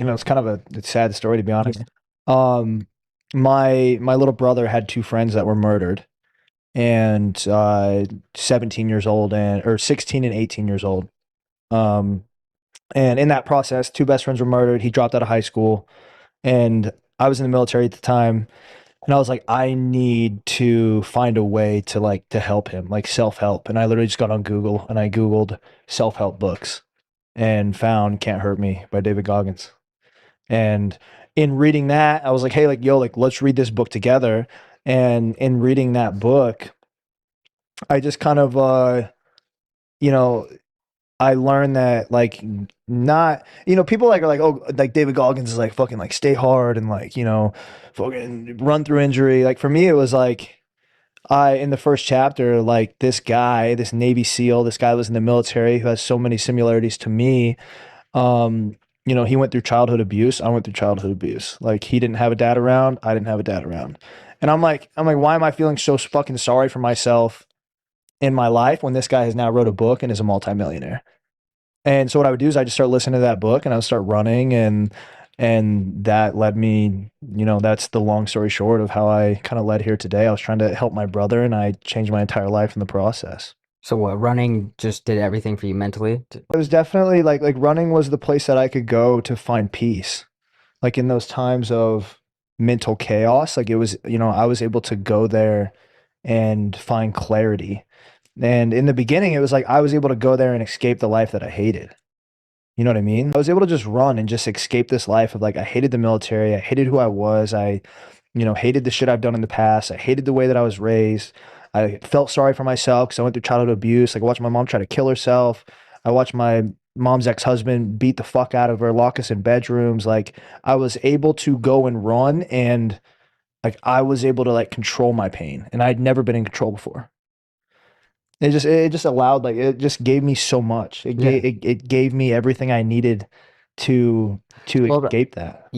it's kind of a sad story to be honest. Yeah. Um, my little brother had two friends that were murdered, and 17 years old and or 16 and 18 years old. Um, and in that process, two best friends were murdered. He dropped out of high school, and I was in the military at the time. And I was like, I need to find a way to help him, like self-help. And I literally just got on Google and I Googled self-help books and found Can't Hurt Me by David Goggins. And in reading that, I was like, hey, like, yo, like, let's read this book together. And in reading that book, I just kind of, you know, I learned that like not, people like are like, oh, like David Goggins is like fucking like stay hard and like, fucking run through injury. Like for me, it was like, in the first chapter, like this guy, this Navy SEAL, this guy was in the military who has so many similarities to me. Um, he went through childhood abuse. I went through childhood abuse. Like he didn't have a dad around. I didn't have a dad around. And I'm like, why am I feeling so fucking sorry for myself in my life when this guy has now wrote a book and is a multimillionaire? And so what I would do is I just start listening to that book and I would start running and that led me, that's the long story short of how I kind of led here today. I was trying to help my brother and I changed my entire life in the process. So what, running just did everything for you mentally? It was definitely like running was the place that I could go to find peace. Like in those times of mental chaos, like it was, I was able to go there and find clarity. And in the beginning, it was like I was able to go there and escape the life that I hated. You know what I mean? I was able to just run and just escape this life of like I hated the military, I hated who I was, I hated the shit I've done in the past, I hated the way that I was raised. I felt sorry for myself because I went through childhood abuse. Like I watched my mom try to kill herself. I watched my mom's ex-husband beat the fuck out of her, lock us in bedrooms. Like I was able to go and run and like I was able to like control my pain and I'd never been in control before. It just allowed, like it just gave me so much. It Yeah. gave me everything I needed to Well, escape that.